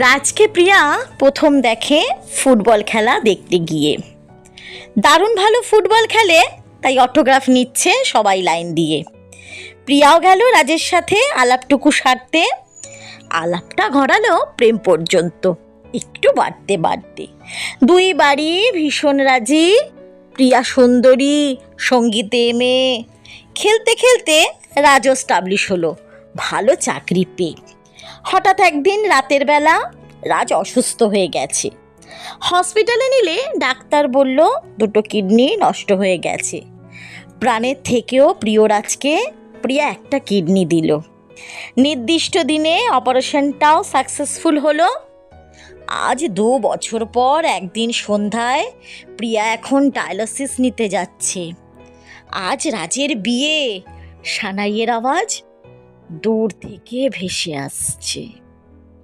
রাজকে প্রিয়া প্রথম দেখে ফুটবল খেলা দেখতে গিয়ে। দারুণ ভালো ফুটবল খেলে, তাই অটোগ্রাফ নিচ্ছে সবাই লাইন দিয়ে। প্রিয়াও গেল রাজের সাথে আলাপটুকু সারতে। আলাপটা গড়ালো প্রেম পর্যন্ত, একটু বাড়তে বাড়তে। দুই বাড়ি ভীষণ রাজি, প্রিয়া সুন্দরী, সঙ্গীতে মেয়ে। খেলতে খেলতে রাজও স্টাবলিশ হলো ভালো চাকরি পেয়ে। হঠাৎ একদিন রাতের বেলা রাজ অসুস্থ হয়ে গেছে। হসপিটালে নিলে ডাক্তার বলল দুটো কিডনি নষ্ট হয়ে গেছে। প্রাণের থেকেও প্রিয় রাজকে প্রিয়া একটা কিডনি দিল। নির্দিষ্ট দিনে অপারেশনটাও সাকসেসফুল হলো। আজ 2 বছর পর একদিন সন্ধ্যায় প্রিয়া এখন ডায়ালিসিস নিতে যাচ্ছে। আজ রাজের বিয়ে, সানাইয়ের আওয়াজ দূর থেকে ভেসে আসছে।